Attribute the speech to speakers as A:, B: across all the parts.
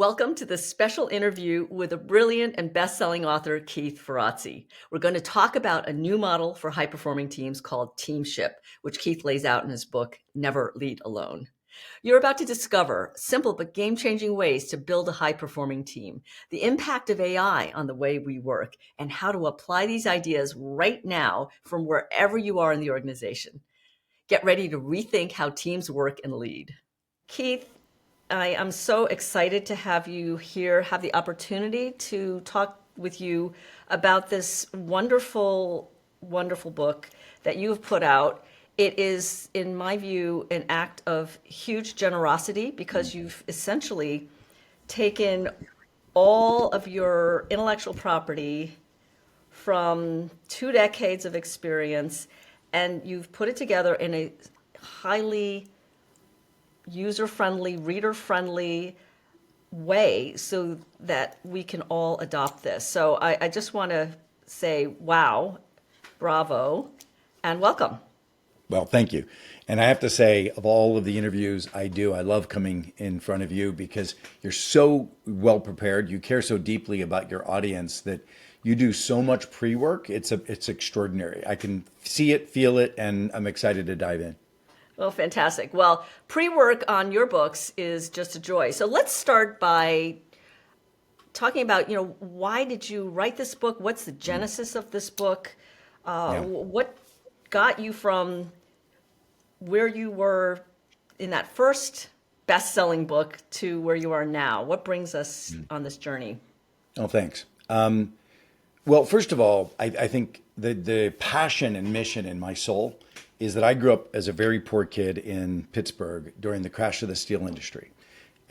A: Welcome to this special interview with a brilliant and best-selling author, Keith Ferrazzi. We're going to talk about a new model for high-performing teams called Teamship, which Keith lays out in his book, Never Lead Alone. You're about to discover simple but game-changing ways to build a high-performing team, the impact of AI on the way we work, and how to apply these ideas right now from wherever you are in the organization. Get ready to rethink how teams work and lead. Keith, I am so excited to have you here, have the opportunity to talk with you about this wonderful, wonderful book that you've put out. It is, in my view, an act of huge generosity because you've essentially taken all of your intellectual property from 2 decades of experience and you've put it together in a highly user-friendly, reader-friendly way so that we can all adopt this. So I just want to say, wow, bravo, and welcome.
B: Well, thank you. And I have to say, of all of the interviews I do, I love coming in front of you because you're so well prepared. You care so deeply about your audience that you do so much pre-work. It's extraordinary. I can see it, feel it, and I'm excited to dive in.
A: Well, fantastic. Well, pre-work on your books is just a joy. So let's start by talking about, why did you write this book? What's the genesis of this book?
B: Yeah.
A: What got you from where you were in that first best-selling book to where you are now? What brings us on this journey?
B: Oh, thanks. Well, first of all, I think the passion and mission in my soul is that I grew up as a very poor kid in Pittsburgh during the crash of the steel industry.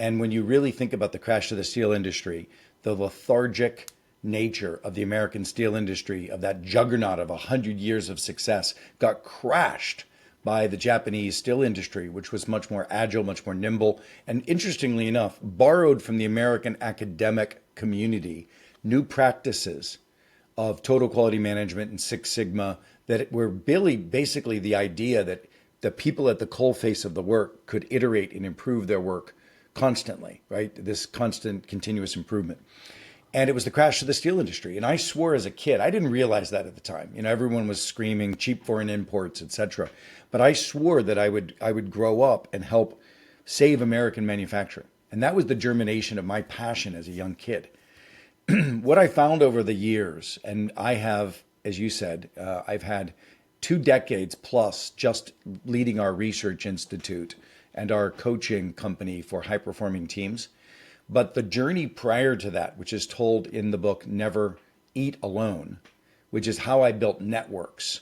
B: And when you really think about the crash of the steel industry, the lethargic nature of the American steel industry, of that juggernaut of 100 years of success, got crashed by the Japanese steel industry, which was much more agile, much more nimble, and interestingly enough, borrowed from the American academic community new practices of total quality management and Six Sigma that were really basically the idea that the people at the coalface of the work could iterate and improve their work constantly, right? This constant continuous improvement. And it was the crash of the steel industry. And I swore as a kid, I didn't realize that at the time. Everyone was screaming cheap foreign imports, et cetera. But I swore that I would grow up and help save American manufacturing. And that was the germination of my passion as a young kid. What I found over the years, and I have, as you said, I've had 2 decades plus just leading our research institute and our coaching company for high performing teams. But the journey prior to that, which is told in the book, Never Eat Alone, which is how I built networks.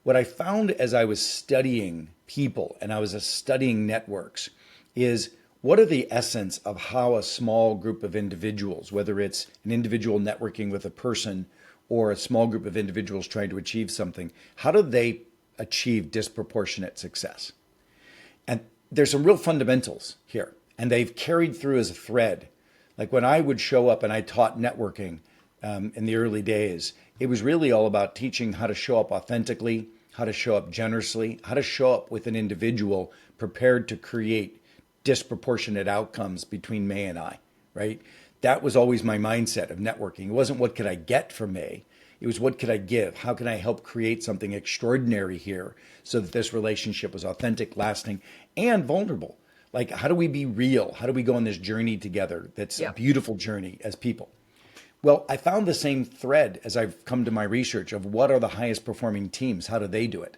B: What I found as I was studying people and I was studying networks is what are the essence of how a small group of individuals, whether it's an individual networking with a person or a small group of individuals trying to achieve something, how do they achieve disproportionate success? And there's some real fundamentals here, and they've carried through as a thread. Like when I would show up and I taught networking in the early days, it was really all about teaching how to show up authentically, how to show up generously, how to show up with an individual prepared to create disproportionate outcomes between May and I, right? That was always my mindset of networking. It wasn't what could I get from May. It was what could I give? How can I help create something extraordinary here so that this relationship was authentic, lasting, and vulnerable? Like, how do we be real? How do we go on this journey together? That's a
A: Yeah.
B: beautiful journey as people. Well, I found the same thread as I've come to my research of what are the highest performing teams? How do they do it?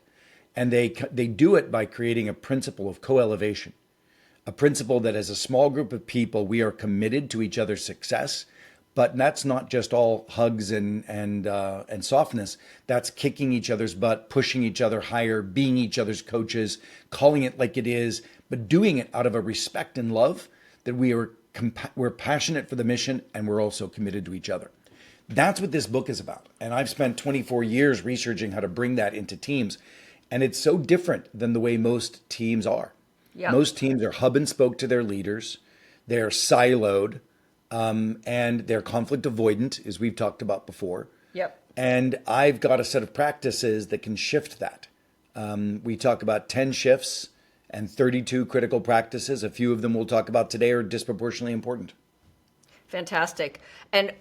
B: And they do it by creating a principle of co-elevation, a principle that as a small group of people, we are committed to each other's success. But that's not just all hugs and softness. That's kicking each other's butt, pushing each other higher, being each other's coaches, calling it like it is, but doing it out of a respect and love that we're passionate for the mission and we're also committed to each other. That's what this book is about. And I've spent 24 years researching how to bring that into teams. And it's so different than the way most teams are.
A: Yeah.
B: Most teams are hub and spoke to their leaders. They're siloed, and they're conflict avoidant, as we've talked about before.
A: Yep.
B: And I've got a set of practices that can shift that. We talk about 10 shifts and 32 critical practices. A few of them we'll talk about today are disproportionately important.
A: Fantastic. And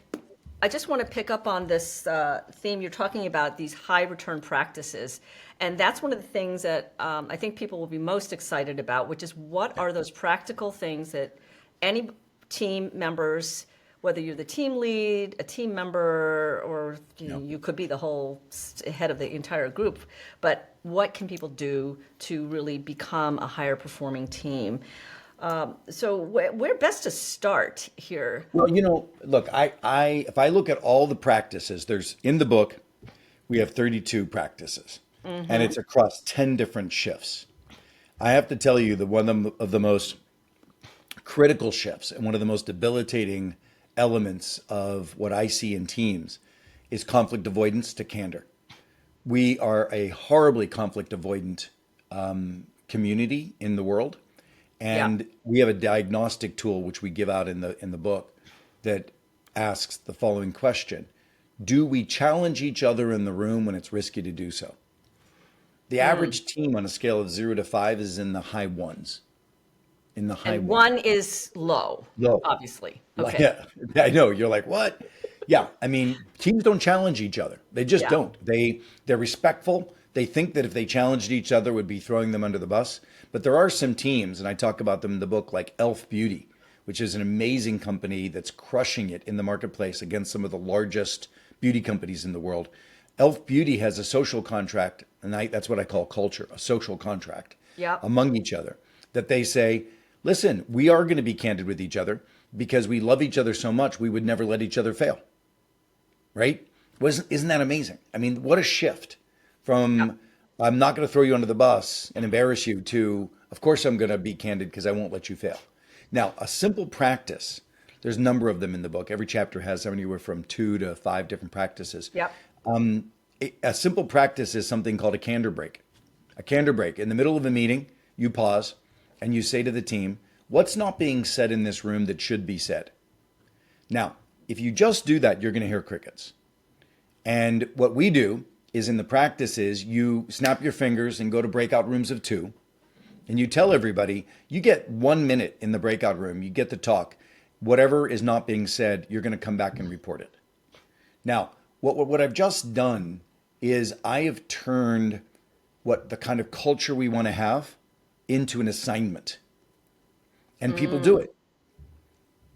A: I just want to pick up on this theme you're talking about, these high return practices. And that's one of the things that I think people will be most excited about, which is what are those practical things that any team members, whether you're the team lead, a team member, or
B: Yeah.
A: you could be the whole head of the entire group, but what can people do to really become a higher performing team? So where best to start here?
B: Well, look, if I look at all the practices, there's in the book, we have 32 practices, and it's across 10 different shifts. I have to tell you that of the most critical shifts and one of the most debilitating elements of what I see in teams is conflict avoidance to candor. We are a horribly conflict avoidant community in the world.
A: Yeah.
B: And we have a diagnostic tool which we give out in the book that asks the following question: do we challenge each other in the room when it's risky to do so? The average team on a scale of 0 to 5 is in the high ones. In the high
A: And
B: ones.
A: one is low,
B: Low.
A: obviously. Okay.
B: Yeah, I know. You're like, what? Yeah, I mean, teams don't challenge each other. They just
A: Yeah.
B: don't. They're respectful. They think that if they challenged each other, would be throwing them under the bus. But there are some teams, and I talk about them in the book, like Elf Beauty, which is an amazing company that's crushing it in the marketplace against some of the largest beauty companies in the world. Elf Beauty has a social contract, and that's what I call culture, a social contract
A: Yeah.
B: among each other, that they say, listen, we are going to be candid with each other because we love each other so much, we would never let each other fail. Right? Isn't that amazing? I mean, what a shift from I'm not going to throw you under the bus and embarrass you to, of course, I'm going to be candid because I won't let you fail. Now, a simple practice, there's a number of them in the book. Every chapter has anywhere from 2 to 5 different practices.
A: Yep.
B: A simple practice is something called a candor break. A candor break. In the middle of a meeting, you pause and you say to the team, what's not being said in this room that should be said? Now, if you just do that, you're going to hear crickets. And what we do is in the practice is you snap your fingers and go to breakout rooms of 2. And you tell everybody, you get 1 minute in the breakout room, you get to talk. Whatever is not being said, you're going to come back and report it. Now, what I've just done is I have turned what the kind of culture we want to have into an assignment. And people do it.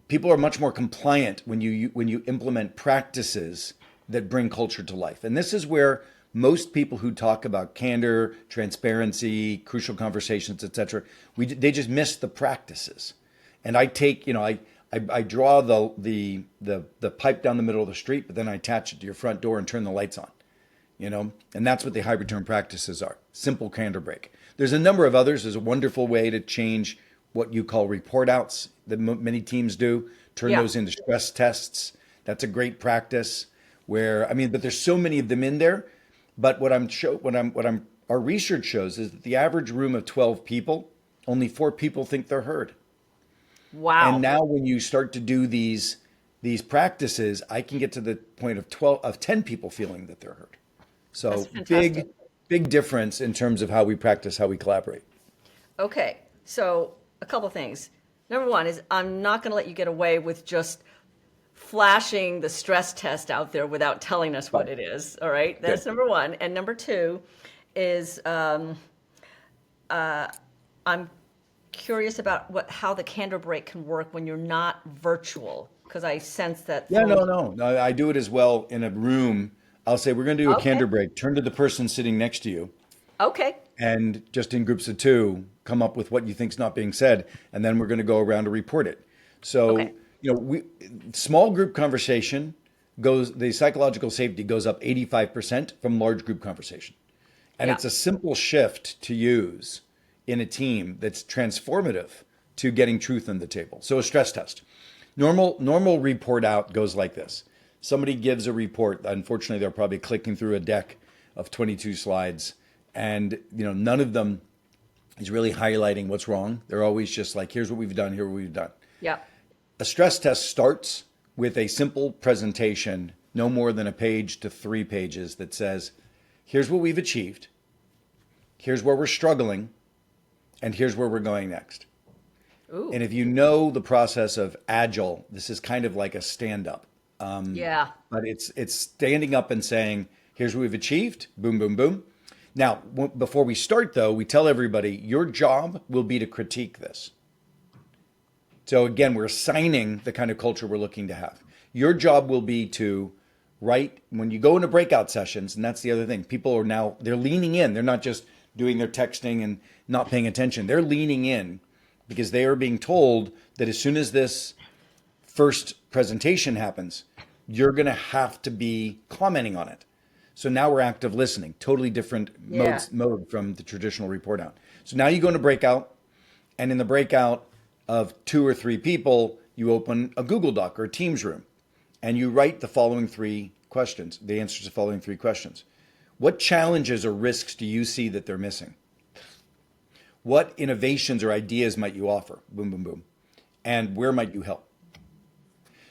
B: People are much more compliant when you implement practices that bring culture to life. And this is where most people who talk about candor, transparency, crucial conversations, etc., they just miss the practices. And I take, I draw the pipe down the middle of the street, but then I attach it to your front door and turn the lights on. And that's what the high return practices are. Simple candor break. There's a number of others. There's a wonderful way to change what you call report outs that many teams do, turn
A: Yeah.
B: those into stress tests. That's a great practice but there's so many of them in there. But our research shows is that the average room of 12 people, only 4 people think they're heard.
A: Wow.
B: And now when you start to do these practices, I can get to the point of 10 people feeling that they're heard.
A: That's
B: So
A: fantastic.
B: big difference in terms of how we practice, how we collaborate.
A: Okay. So a couple things. Number one is I'm not going to let you get away with just flashing the stress test out there without telling us what
B: Right.
A: it is. All right. That's
B: Good.
A: number one. And number two is I'm curious about how the candor break can work when you're not virtual, because I sense that
B: Yeah,
A: throwing.
B: no. I do it as well in a room. I'll say, we're going to do a
A: Okay.
B: candor break. Turn to the person sitting next to you
A: Okay.
B: and just in groups of 2, come up with what you think's not being said. And then we're going to go around to report it. So,
A: Okay.
B: small group conversation the psychological safety goes up 85% from large group conversation. And
A: Yeah.
B: it's a simple shift to use in a team that's transformative to getting truth on the table. So a stress test. Normal report out goes like this. Somebody gives a report. Unfortunately, they're probably clicking through a deck of 22 slides, and none of them is really highlighting what's wrong. They're always just like, here's what we've done, here what we've done.
A: Yeah.
B: A stress test starts with a simple presentation, no more than a page to 3 pages, that says, here's what we've achieved, here's where we're struggling, and here's where we're going next.
A: Ooh.
B: And if you know the process of agile, this is kind of like a stand up.
A: Yeah.
B: But it's standing up and saying, here's what we've achieved. Boom, boom, boom. Now, before we start though, we tell everybody your job will be to critique this. So again, we're assigning the kind of culture we're looking to have. Your job will be to write when you go into breakout sessions, and that's the other thing. People are now they're leaning in. They're not just doing their texting and not paying attention. They're leaning in because they are being told that as soon as this first presentation happens, you're going to have to be commenting on it. So now we're active listening, totally different
A: Yeah.
B: mode from the traditional report out. So now you go into breakout, and in the breakout of 2 or 3 people, you open a Google Doc or a Teams room, and you write the following 3 questions, the answers to the following 3 questions. What challenges or risks do you see that they're missing? What innovations or ideas might you offer? Boom, boom, boom. And where might you help?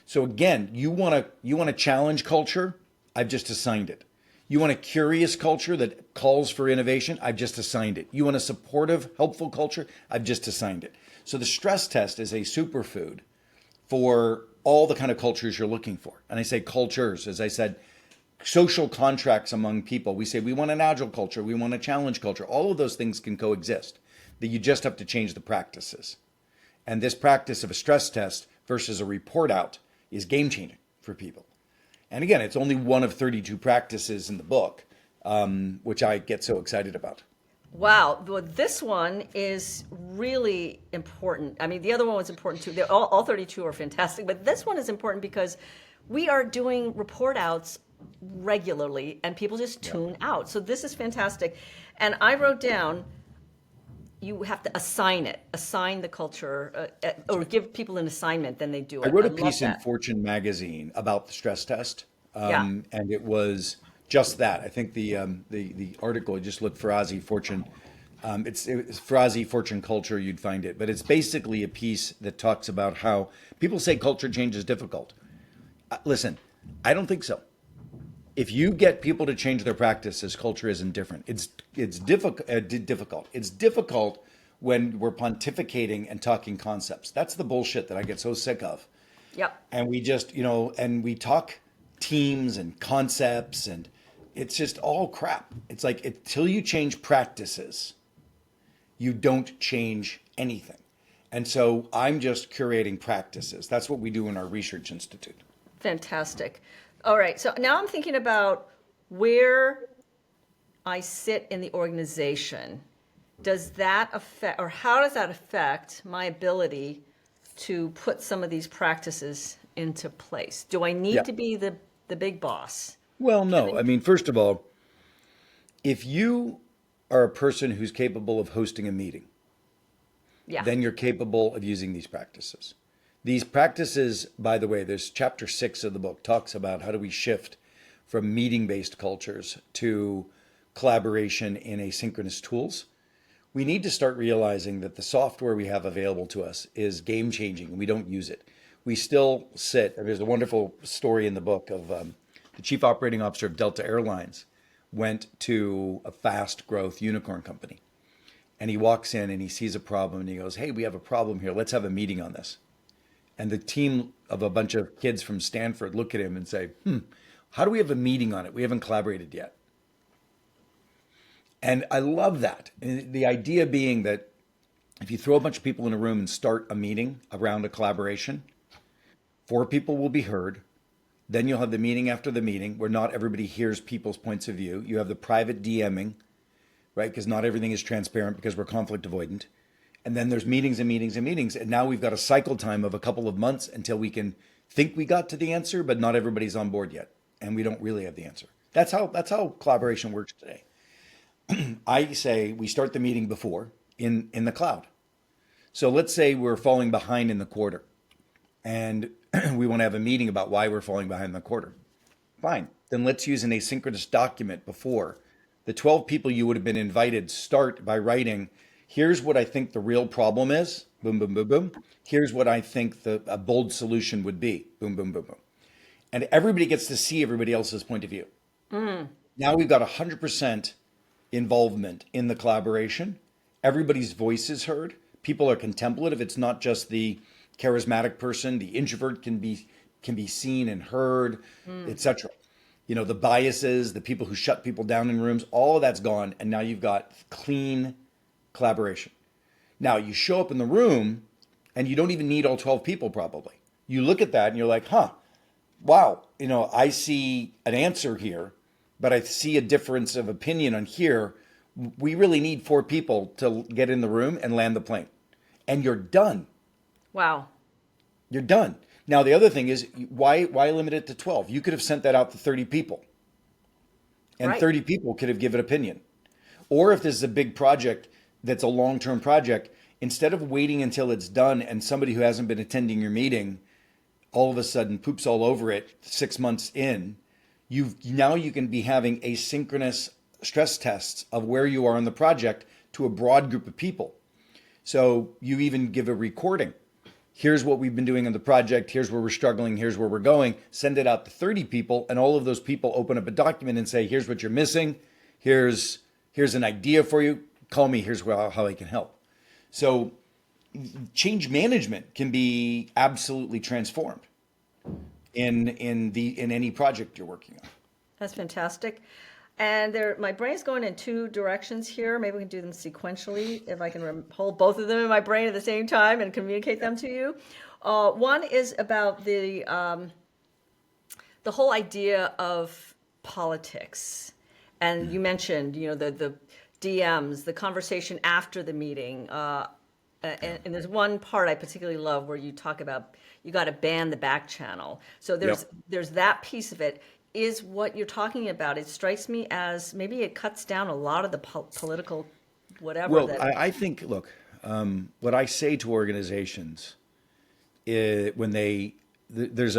B: So again, you want to challenge culture. I've just assigned it. You want a curious culture that calls for innovation. I've just assigned it. You want a supportive, helpful culture. I've just assigned it. So the stress test is a superfood for all the kind of cultures you're looking for. And I say cultures, as I said, social contracts among people. We say we want an agile culture. We want a challenge culture. All of those things can coexist. That you just have to change the practices. And this practice of a stress test versus a report out is game changing for people. And again, it's only one of 32 practices in the book, which I get so excited about.
A: Wow. Well, this one is really important. I mean, the other one was important too. All 32 are fantastic, but this one is important because we are doing report outs regularly and people just
B: Yeah.
A: tune out. So this is fantastic. And I wrote down you have to assign the culture, or give people an assignment, then they do
B: I
A: it.
B: wrote
A: I
B: a
A: love
B: piece in
A: that.
B: Fortune magazine about the stress test,
A: Yeah.
B: and it was just that. I think the article I just looked Ferrazzi Fortune. It's Ferrazzi Fortune culture. You'd find it, but it's basically a piece that talks about how people say culture change is difficult. Listen, I don't think so. If you get people to change their practices, culture isn't different. It's difficult. Difficult. It's difficult when we're pontificating and talking concepts. That's the bullshit that I get so sick of.
A: Yep.
B: And we just, and we talk teams and concepts, and it's just all crap. It's like until you change practices, you don't change anything. And so I'm just curating practices. That's what we do in our research institute.
A: Fantastic. All right. So now I'm thinking about where I sit in the organization. Does that affect, or how does that affect my ability to put some of these practices into place? Do I need
B: Yeah.
A: to be the big boss?
B: Well,
A: Can
B: no.
A: I?
B: I mean, first of all, if you are a person who's capable of hosting a meeting,
A: Yeah.
B: then you're capable of using these practices. These practices, by the way, there's chapter 6 of the book talks about how do we shift from meeting-based cultures to collaboration in asynchronous tools. We need to start realizing that the software we have available to us is game changing and we don't use it. We still sit, there's a wonderful story in the book of the chief operating officer of Delta Airlines went to a fast growth unicorn company. And he walks in and he sees a problem and he goes, "Hey, we have a problem here. Let's have a meeting on this." And the team of a bunch of kids from Stanford look at him and say, how do we have a meeting on it? We haven't collaborated yet. And I love that. And the idea being that if you throw a bunch of people in a room and start a meeting around a collaboration, 4 people will be heard. Then you'll have the meeting after the meeting where not everybody hears people's points of view. You have the private DMing, right? Because not everything is transparent because we're conflict avoidant. And then there's meetings and meetings and meetings. And now we've got a cycle time of a couple of months until we can think we got to the answer, but not everybody's on board yet. And we don't really have the answer. That's how collaboration works today. I say we start the meeting before in the cloud. So let's say we're falling behind in the quarter and we want to have a meeting about why we're falling behind in the quarter. Fine. Then let's use an asynchronous document before. The 12 people you would have been invited start by writing, here's what I think the real problem is. Boom, boom, boom, boom. Here's what I think a bold solution would be. Boom, boom, boom, boom. And everybody gets to see everybody else's point of view. Now we've got 100% involvement in the collaboration. Everybody's voice is heard. people are contemplative. It's not just the charismatic person. The introvert can be seen and heard, etc. The biases, the people who shut people down in rooms, all of that's gone, and now you've got clean collaboration. Now you show up in the room, and you don't even need all 12 people probably. You look at that and you're like, huh, wow, I see an answer here, but I see a difference of opinion on here. We really need 4 people to get in the room and land the plane. And you're done.
A: Wow.
B: You're done. Now, the other thing is, why limit it to 12? You could have sent that out to 30 people. And
A: Right.
B: 30 people could have given opinion. Or if this is a big project that's a long-term project, instead of waiting until it's done and somebody who hasn't been attending your meeting all of a sudden poops all over it 6 months in, you can be having asynchronous stress tests of where you are in the project to a broad group of people. So you even give a recording. Here's what we've been doing on the project. Here's where we're struggling. Here's where we're going. Send it out to 30 people, and all of those people open up a document and say, here's what you're missing. Here's an idea for you. Call me. Here's how I can help. So change management can be absolutely transformed in any project you're working on.
A: That's fantastic. And my brain's going in 2 directions here. Maybe we can do them sequentially if I can hold both of them in my brain at the same time and communicate them to you. One is about the whole idea of politics. And you mentioned, the DMs, the conversation after the meeting. And there's one part I particularly love where you talk about you got to ban the back channel. So there's that piece of it. Is what you're talking about. It strikes me as maybe it cuts down a lot of the political whatever.
B: Well, I think, look, what I say to organizations is there's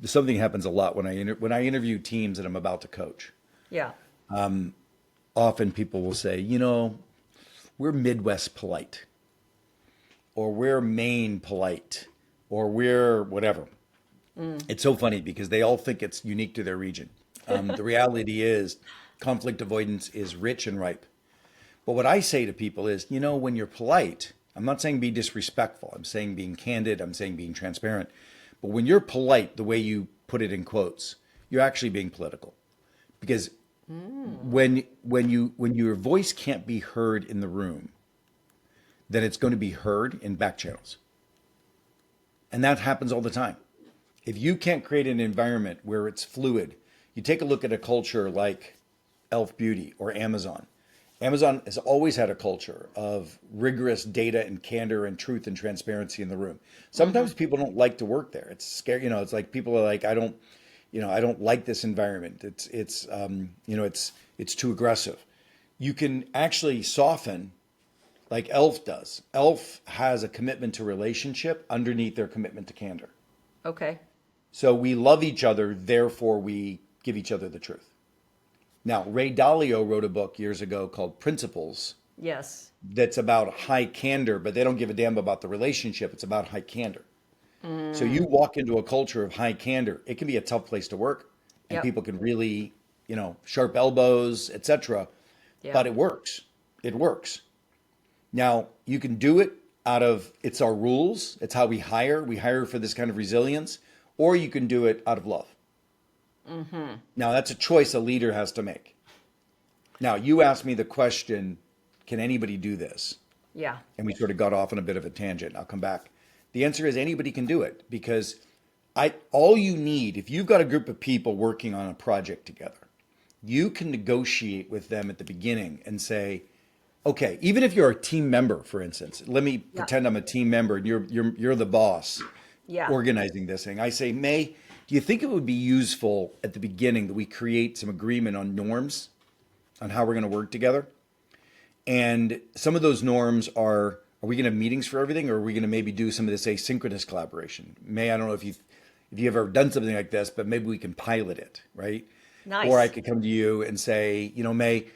B: something happens a lot when I interview teams that I'm about to coach.
A: Yeah.
B: Often people will say, we're Midwest polite, or we're Maine polite, or we're whatever. It's so funny because they all think it's unique to their region. The reality is conflict avoidance is rich and ripe. But what I say to people is, when you're polite, I'm not saying be disrespectful. I'm saying being candid. I'm saying being transparent. But when you're polite, the way you put it in quotes, you're actually being political. Because when your voice can't be heard in the room, then it's going to be heard in back channels. And that happens all the time. If you can't create an environment where it's fluid, you take a look at a culture like Elf Beauty or Amazon. Amazon has always had a culture of rigorous data and candor and truth and transparency in the room. Sometimes people don't like to work there. It's scary. It's like people are like, I don't like this environment. It's too aggressive. You can actually soften like Elf does. Elf has a commitment to relationship underneath their commitment to candor.
A: Okay.
B: So we love each other, therefore we give each other the truth. Now, Ray Dalio wrote a book years ago called Principles.
A: Yes.
B: That's about high candor, but they don't give a damn about the relationship. It's about high candor. So you walk into a culture of high candor, it can be a tough place to work, and people can really, sharp elbows, etc. But it works. It works. Now, you can do it it's our rules. It's how we hire. We hire for this kind of resilience. Or you can do it out of love. Now, that's a choice a leader has to make. Now, you asked me the question, can anybody do this?
A: Yeah.
B: And we sort of got off on a bit of a tangent. I'll come back. The answer is anybody can do it because all you need, if you've got a group of people working on a project together, you can negotiate with them at the beginning and say, okay, even if you're a team member, for instance, let me pretend I'm a team member and you're the boss organizing this thing. I say, May, do you think it would be useful at the beginning that we create some agreement on norms on how we're going to work together? And some of those norms are we going to have meetings for everything, or are we going to maybe do some of this asynchronous collaboration? May, I don't know if you've ever done something like this, but maybe we can pilot it, right?
A: Nice.
B: Or I could come to you and say, May,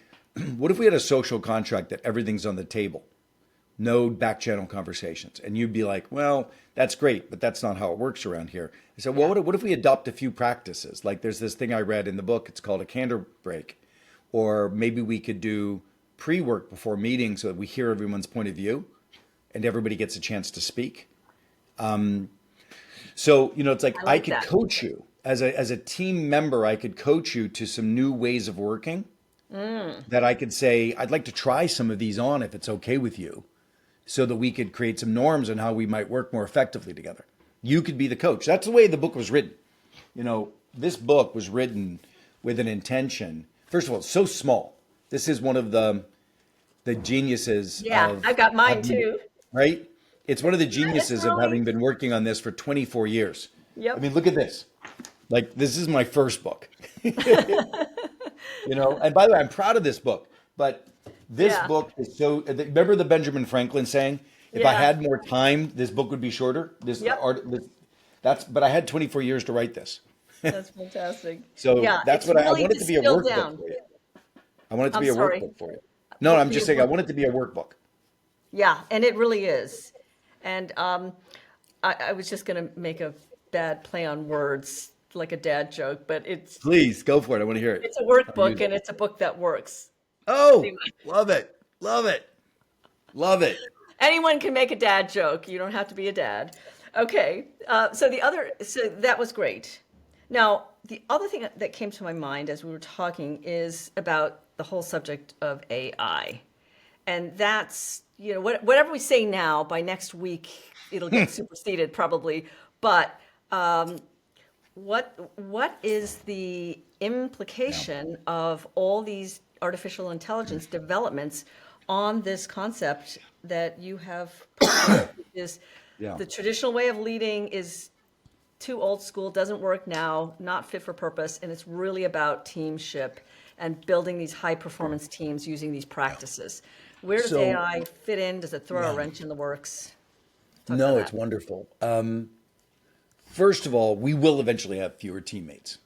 B: what if we had a social contract that everything's on the table? No back channel conversations. And you'd be like, well, that's great, but that's not how it works around here. I said, well, what if we adopt a few practices? Like there's this thing I read in the book, it's called a Candor break. Or maybe we could do pre-work before meetings so that we hear everyone's point of view. and everybody gets a chance to speak. So, it's like
A: I
B: I
A: like
B: could
A: that.
B: coach you as a team member. I could coach you to some new ways of working
A: Mm.
B: that I could say, I'd like to try some of these on if it's okay with you, so that we could create some norms on how we might work more effectively together. You could be the coach. That's the way the book was written. This book was written with an intention. First of all, it's so small. This is one of the geniuses
A: Yeah,
B: of
A: I've got mine
B: having,
A: too.
B: right? It's one of the
A: It's
B: geniuses of
A: really,
B: having been working on this for 24 years. I
A: yep.
B: mean, look at this. Like, this is my first book. And by the way, I'm proud of this book, but this
A: Yeah,
B: book is so, remember the Benjamin Franklin saying, if I
A: yeah,
B: had more time, this book would be shorter.
A: yep.
B: But I had 24 years to write this.
A: That's fantastic.
B: So
A: Yeah,
B: that's
A: it's
B: what I
A: really
B: want it to be a
A: distilled
B: workquebook
A: down.
B: for you. I want it to
A: I'm
B: be a
A: sorry.
B: workbook for you. No, I'm
A: Be a
B: just saying I
A: book.
B: want it to be a workbook.
A: Yeah, and it really is. And I was just going to make a bad play on words, like a dad joke, but
B: Please go for it. I want to hear it.
A: it's a
B: I'll use
A: workbook
B: it.
A: and it's a book that works.
B: Oh,
A: Anyway,
B: love it. Love it. Love it.
A: anyone can make a dad joke. You don't have to be a dad. Okay. So that was great. Now, the other thing that came to my mind as we were talking is about the whole subject of AI. And that's, whatever we say now, by next week, it'll get superseded probably. But what is the
B: Yeah.
A: implication of all these artificial intelligence developments on this concept that you have put forward? Is
B: Yeah.
A: the traditional way of leading is too old school, doesn't work now, not fit for purpose, and it's really about teamship and building these high performance teams using these practices. Where does
B: So,
A: AI fit in? Does it throw a
B: yeah.
A: wrench in the works? Talk about
B: No, it's
A: that.
B: wonderful. First of all, we will eventually have fewer teammates.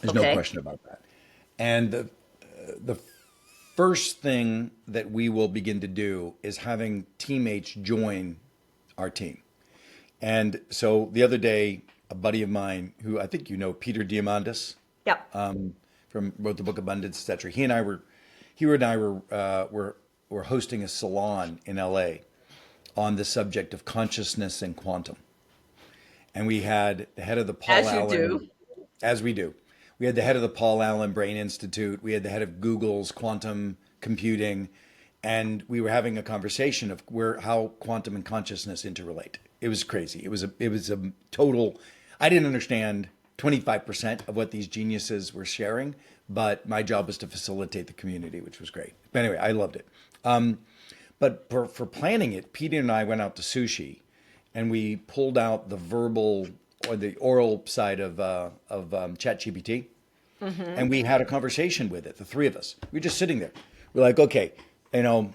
B: There's no
A: Okay.
B: question about that. And the first thing that we will begin to do is having teammates join our team. And so the other day, a buddy of mine who I think Peter Diamandis,
A: Yep.
B: from wrote the book Abundance, etc. He and I were hosting a salon in LA on the subject of consciousness and quantum. And we had the head of the Paul
A: As you do.
B: Allen, as we do. We had the head of the Paul Allen Brain Institute. We had the head of Google's quantum computing, and we were having a conversation of how quantum and consciousness interrelate. It was crazy. It was a total. I didn't understand 25% of what these geniuses were sharing, but my job was to facilitate the community, which was great. But anyway, I loved it. But for planning it, Peter and I went out to sushi, and we pulled out the verbal or the oral side of ChatGPT, and we had a conversation with it. The three of us, we were just sitting there. We're like, okay, you know,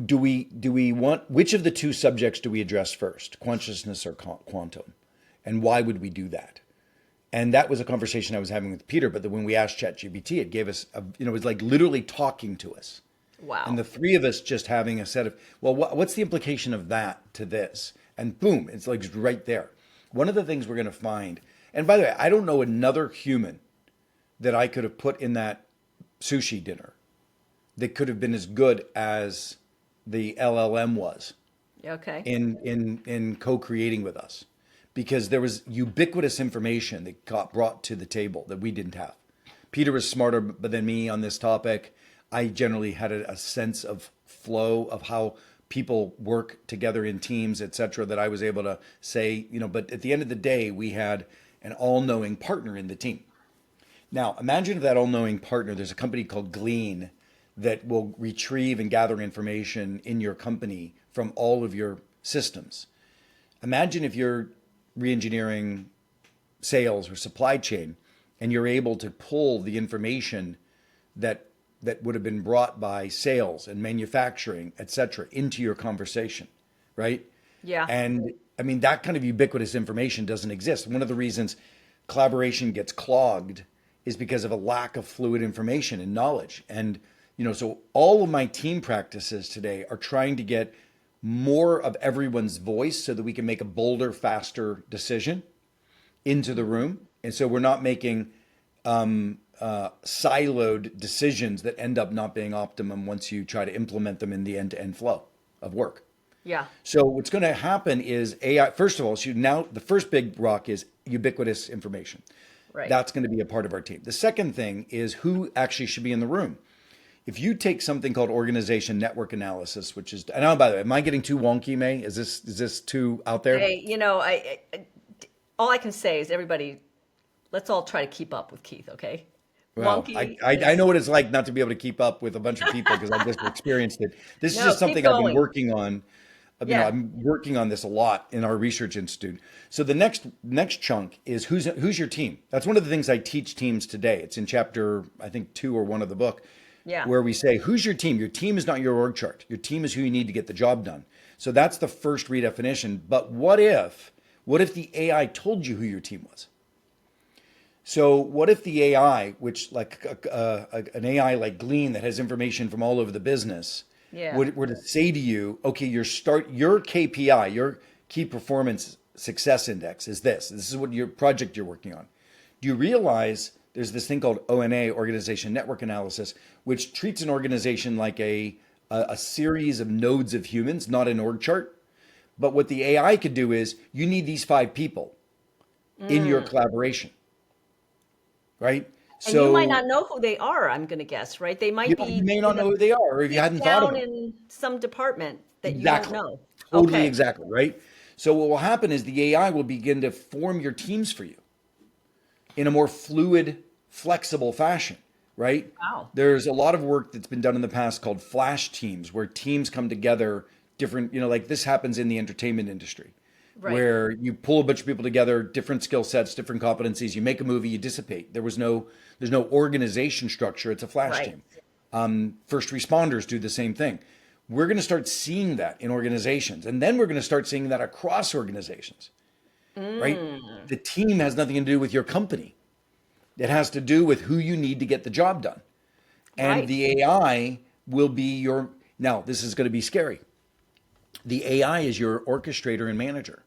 B: do we want, which of the two subjects do we address first, consciousness or quantum, and why would we do that? And that was a conversation I was having with Peter. But then when we asked ChatGPT, it gave us, it was like literally talking to us. And
A: Wow.
B: the three of us just having a set of, well, what's the implication of that to this? And boom, it's like right there. One of the things we're going to find, and by the way, I don't know another human that I could have put in that sushi dinner that could have been as good as the LLM was
A: Okay.
B: in co-creating with us, because there was ubiquitous information that got brought to the table that we didn't have. Peter was smarter than me on this topic. I generally had a sense of flow of how people work together in teams, et cetera, that I was able to say, but at the end of the day, we had an all-knowing partner in the team. Now, imagine if that all-knowing partner, there's a company called Glean that will retrieve and gather information in your company from all of your systems. Imagine if you're reengineering sales or supply chain and you're able to pull the information that would have been brought by sales and manufacturing, et cetera, into your conversation, right?
A: Yeah.
B: And I mean, that kind of ubiquitous information doesn't exist. One of the reasons collaboration gets clogged is because of a lack of fluid information and knowledge. And, so all of my team practices today are trying to get more of everyone's voice so that we can make a bolder, faster decision into the room. And so we're not making siloed decisions that end up not being optimum once you try to implement them in the end-to-end flow of work.
A: Yeah.
B: So what's going to happen is AI. First of all, so now the first big rock is ubiquitous information.
A: Right.
B: That's going to be a part of our team. The second thing is who actually should be in the room. If you take something called organization network analysis, which is, and oh, by the way, am I getting too wonky, May? Is this too out there?
A: Hey, all I can say is everybody, let's all try to keep up with Keith, okay?
B: Well, I,
A: Wonky
B: I I know
A: is
B: what it's like not to be able to keep up with a bunch of people because I've just experienced it. This is
A: no,
B: just
A: keep
B: something I've been
A: going.
B: working on.
A: Yeah.
B: I'm working on this a lot in our research institute. So the next chunk is who's your team. That's one of the things I teach teams today. It's in chapter I think 2 or 1 of the book,
A: Yeah.
B: where we say who's your team. Your team is not your org chart. Your team is who you need to get the job done. So that's the first redefinition. But what if the AI told you who your team was? So what if the AI, which like an AI like Glean that has information from all over the business,
A: Yeah.
B: were to say to you, okay, your KPI, your key performance success index is this. This is what your project you're working on. Do you realize there's this thing called ONA, Organization Network Analysis, which treats an organization like a series of nodes of humans, not an org chart. But what the AI could do is you need these 5 people in your collaboration, right?
A: And you might
B: So
A: not know who they are, I'm going to guess, right? They
B: you,
A: might
B: know, you
A: be
B: may
A: in
B: not know
A: the
B: who they are, or if you
A: deep
B: hadn't thought of
A: down
B: them.
A: in some department that you don't
B: Exactly.
A: know.
B: Totally
A: Okay.
B: exactly, right? So what will happen is the AI will begin to form your teams for you in a more fluid, flexible fashion, right?
A: Wow.
B: There's a lot of work that's been done in the past called flash teams, where teams come together different, like this happens in the entertainment industry,
A: Right.
B: where you pull a bunch of people together, different skill sets, different competencies, you make a movie, you dissipate. There's no organization structure. It's a flash
A: Right.
B: team. First responders do the same thing. We're going to start seeing that in organizations, and then we're going to start seeing that across organizations, right?
A: Mm.
B: The team has nothing to do with your company. It has to do with who you need to get the job done. And
A: Right.
B: the AI will be now this is going to be scary. The AI is your orchestrator and manager,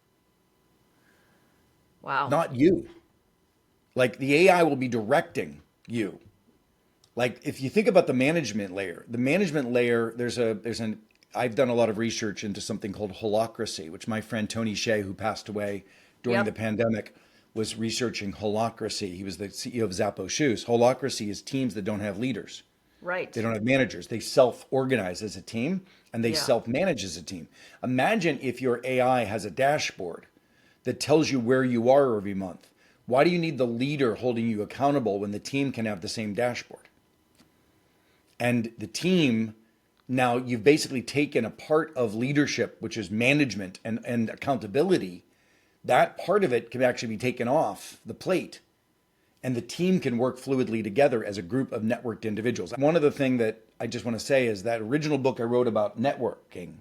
A: Wow.
B: not you. Like the AI will be directing you. Like if you think about the management layer, I've done a lot of research into something called holacracy, which my friend Tony Shea, who passed away during the
A: Yep.
B: pandemic, was researching holacracy. He was the CEO of Zappos Shoes. Holacracy is teams that don't have leaders. They
A: Right.
B: don't have managers. They self-organize as a team and they
A: Yeah.
B: self-manage as a team. Imagine if your AI has a dashboard that tells you where you are every month. Why do you need the leader holding you accountable when the team can have the same dashboard? And the team, now you've basically taken a part of leadership, which is management and accountability. That part of it can actually be taken off the plate and the team can work fluidly together as a group of networked individuals. One of the things that I just want to say is that original book I wrote about networking,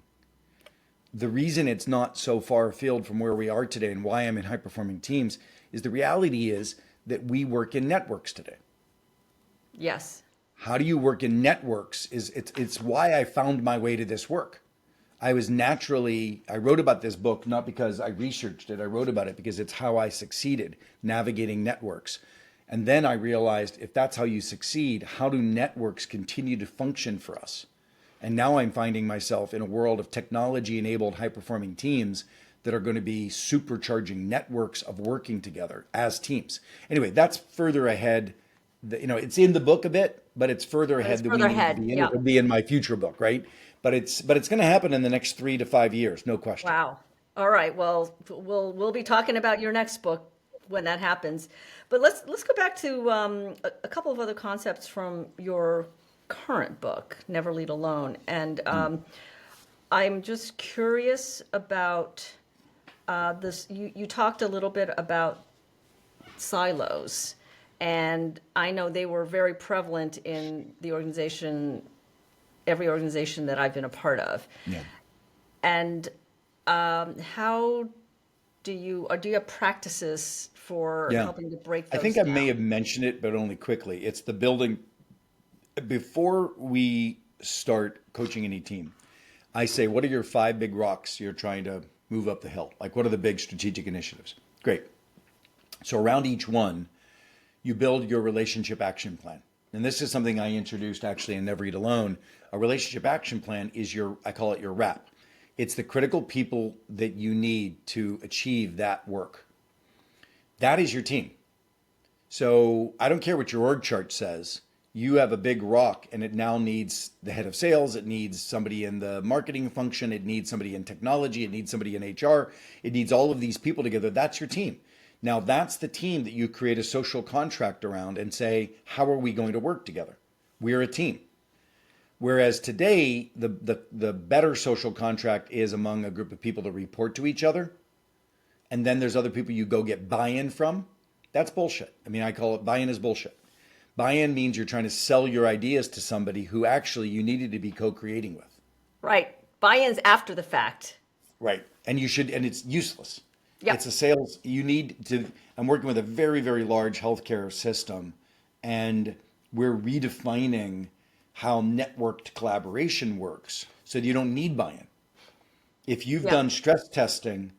B: the reason it's not so far afield from where we are today and why I'm in high performing teams is the reality is that we work in networks today.
A: Yes.
B: How do you work in networks it's why I found my way to this work. I wrote about this book not because I researched it. I wrote about it because it's how I succeeded navigating networks. And then I realized if that's how you succeed, how do networks continue to function for us? And now I'm finding myself in a world of technology enabled high performing teams that are going to be supercharging networks of working together as teams. Anyway, that's further ahead. It's in the book a bit, but it's further
A: But it's
B: ahead than we
A: further
B: need to
A: ahead.
B: be. And
A: Yeah.
B: it'll be in my future book, right? But it's going to happen in the next 3 to 5 years, no question.
A: Wow. All right. Well, we'll be talking about your next book when that happens. But let's go back to a couple of other concepts from your current book, Never Lead Alone. And I'm just curious about this. You talked a little bit about silos, and I know they were very prevalent in the organization, every organization that I've been a part of.
B: Yeah.
A: And how do you have practices for
B: Yeah.
A: helping to break
B: I
A: those
B: think I may
A: down?
B: have mentioned it, but only quickly. It's the building. Before we start coaching any team, I say, what are your 5 big rocks you're trying to move up the hill? Like, what are the big strategic initiatives? Great. So around each one, you build your relationship action plan. And this is something I introduced actually in Never Eat Alone. A relationship action plan is your, I call it your wrap. It's the critical people that you need to achieve that work. That is your team. So I don't care what your org chart says. You have a big rock and it now needs the head of sales. It needs somebody in the marketing function. It needs somebody in technology. It needs somebody in HR. It needs all of these people together. That's your team. Now that's the team that you create a social contract around and say, how are we going to work together? We're a team. Whereas today, the better social contract is among a group of people to report to each other. And then there's other people you go get buy-in from. That's bullshit. I mean, I call it buy-in is bullshit. Buy-in means you're trying to sell your ideas to somebody who actually you needed to be co-creating with.
A: Right. Buy-ins after the fact.
B: Right. And you should, and it's useless.
A: Yep.
B: It's a sales, you need to, I'm working with a very, very large healthcare system, and we're redefining how networked collaboration works so that you don't need buy-in. If you've
A: Yeah.
B: done stress testing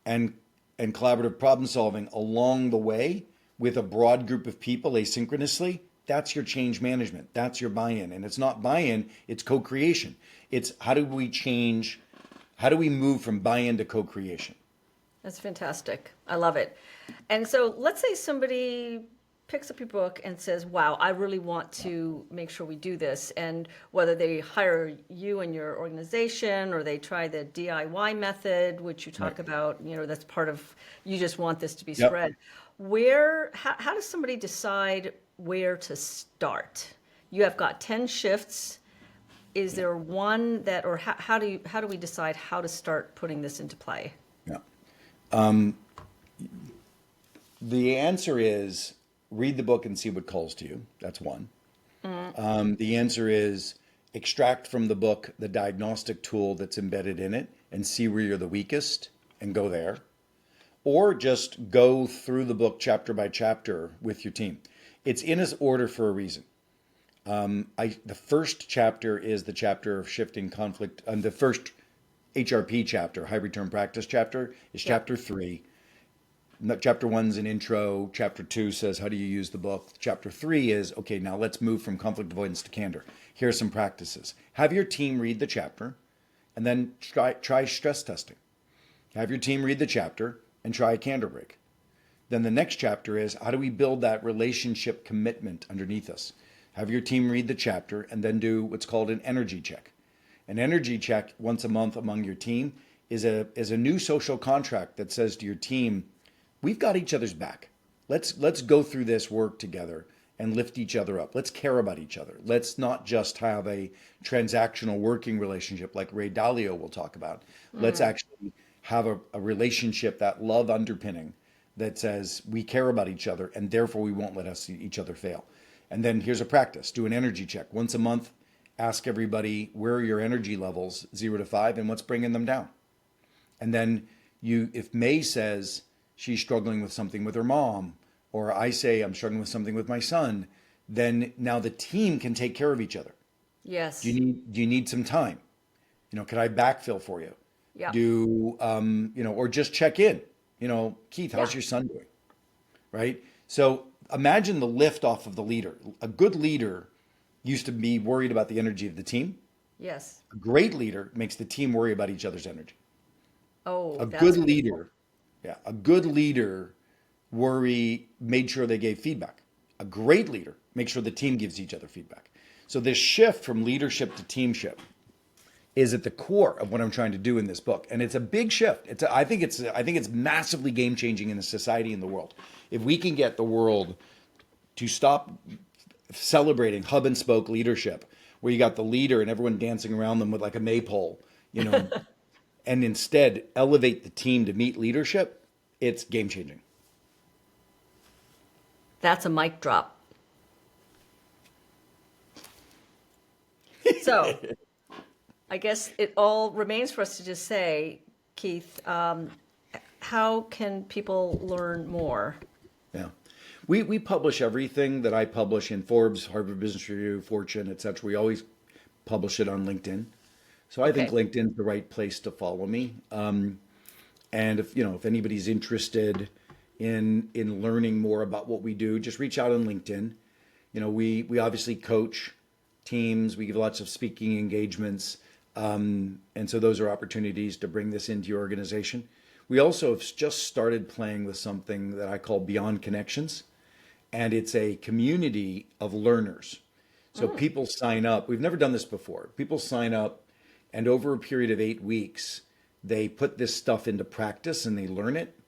B: and collaborative problem solving along the way with a broad group of people asynchronously, that's your change management. That's your buy-in. And it's not buy-in, it's co-creation. It's how do we change, how do we move from buy-in to co-creation?
A: That's fantastic. I love it. And so let's say somebody picks up your book and says, wow, I really want to make sure we do this. And whether they hire you and your organization or they try the DIY method, which you talk
B: Right.
A: about, that's part of, you just want this to be
B: Yep.
A: spread. How does somebody decide where to start? You have got 10 shifts. Is there one that, or how do we decide how to start putting this into play?
B: Yeah. The answer is read the book and see what calls to you. That's one. The answer is extract from the book the diagnostic tool that's embedded in it and see where you're the weakest and go there. Or just go through the book chapter by chapter with your team. It's in its order for a reason. The first chapter is the chapter of shifting conflict, and the first HRP chapter, high return practice chapter, is
A: Yeah.
B: chapter 3. Chapter 1's an intro. Chapter 2 says, how do you use the book? Chapter 3 is, okay, now let's move from conflict avoidance to candor. Here are some practices. Have your team read the chapter and then try stress testing. Have your team read the chapter and try a candor break. Then the next chapter is, how do we build that relationship commitment underneath us? Have your team read the chapter and then do what's called an energy check. An energy check once a month among your team is a new social contract that says to your team, we've got each other's back. Let's go through this work together and lift each other up. Let's care about each other. Let's not just have a transactional working relationship like Ray Dalio will talk about. Let's actually have a relationship, that love underpinning that says we care about each other and therefore we won't let us see each other fail. And then here's a practice. Do an energy check. Once a month, ask everybody, where are your energy levels, 0 to 5, and what's bringing them down? And then if May says she's struggling with something with her mom, or I say I'm struggling with something with my son, then now the team can take care of each other.
A: Yes.
B: Do you need some time? Can I backfill for you?
A: Yeah.
B: Or just check in. Keith, how's
A: Yeah.
B: your son doing? Right? So imagine the lift off of the leader. A good leader used to be worried about the energy of the team.
A: Yes.
B: A great leader makes the team worry about each other's energy.
A: Oh,
B: A
A: that's
B: good
A: beautiful.
B: leader, yeah, a good leader made sure they gave feedback. A great leader makes sure the team gives each other feedback. So this shift from leadership to teamship is at the core of what I'm trying to do in this book, and it's a big shift. I think it's massively game changing in the society and the world. If we can get the world to stop celebrating hub and spoke leadership, where you got the leader and everyone dancing around them with like a maypole, and instead elevate the team to meet leadership, it's game changing.
A: That's a mic drop. So I guess it all remains for us to just say, Keith, how can people learn more?
B: Yeah. We publish everything that I publish in Forbes, Harvard Business Review, Fortune, etc. We always publish it on LinkedIn. So I think
A: Okay.
B: LinkedIn's the right place to follow me. And if anybody's interested in learning more about what we do, just reach out on LinkedIn. We obviously coach teams. We give lots of speaking engagements. And so those are opportunities to bring this into your organization. We also have just started playing with something that I call Beyond Connections, and it's a community of learners. So people sign up. We've never done this before. People sign up, and over a period of 8 weeks, they put this stuff into practice and they learn it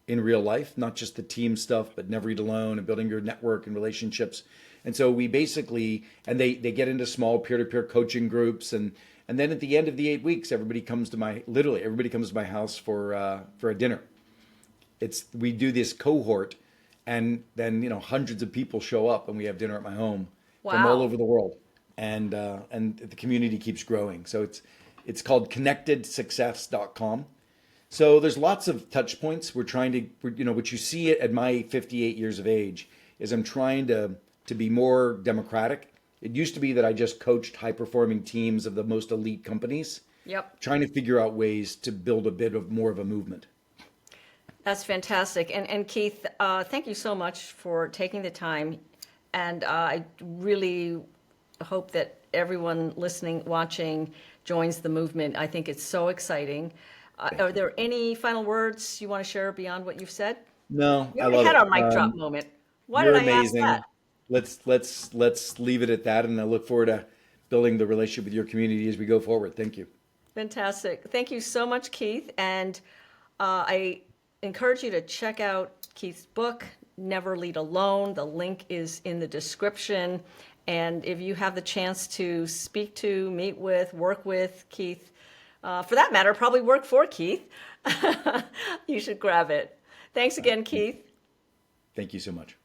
B: in real life, not just the team stuff, but never eat alone and building your network and relationships. And so we basically, and they get into small peer-to-peer coaching groups, and then at the end of the 8 weeks, everybody comes to my house for a dinner. We do this cohort, and then hundreds of people show up, and we have dinner at my home from all
A: Wow.
B: over the world, and the community keeps growing. So it's called connectedsuccess.com. So there's lots of touch points. What you see at my 58 years of age is I'm trying to be more democratic. It used to be that I just coached high performing teams of the most elite companies,
A: Yep.
B: trying to figure out ways to build a bit of more of a movement.
A: That's fantastic. And Keith, thank you so much for taking the time. And I really hope that everyone listening, watching, joins the movement. I think it's so exciting.
B: Thank
A: Are
B: you.
A: there any final words you want to share beyond what you've said?
B: No,
A: We
B: I
A: already
B: love
A: had
B: it.
A: our mic drop moment. Why did
B: You're
A: I ask that?
B: amazing. Let's leave it at that, and I look forward to building the relationship with your community as we go forward. Thank you.
A: Fantastic. Thank you so much, Keith. And I encourage you to check out Keith's book, Never Lead Alone. The link is in the description. And if you have the chance to speak to, meet with, work with Keith, for that matter, probably work for Keith, you should grab it. Thanks again, Keith.
B: Thank you so much.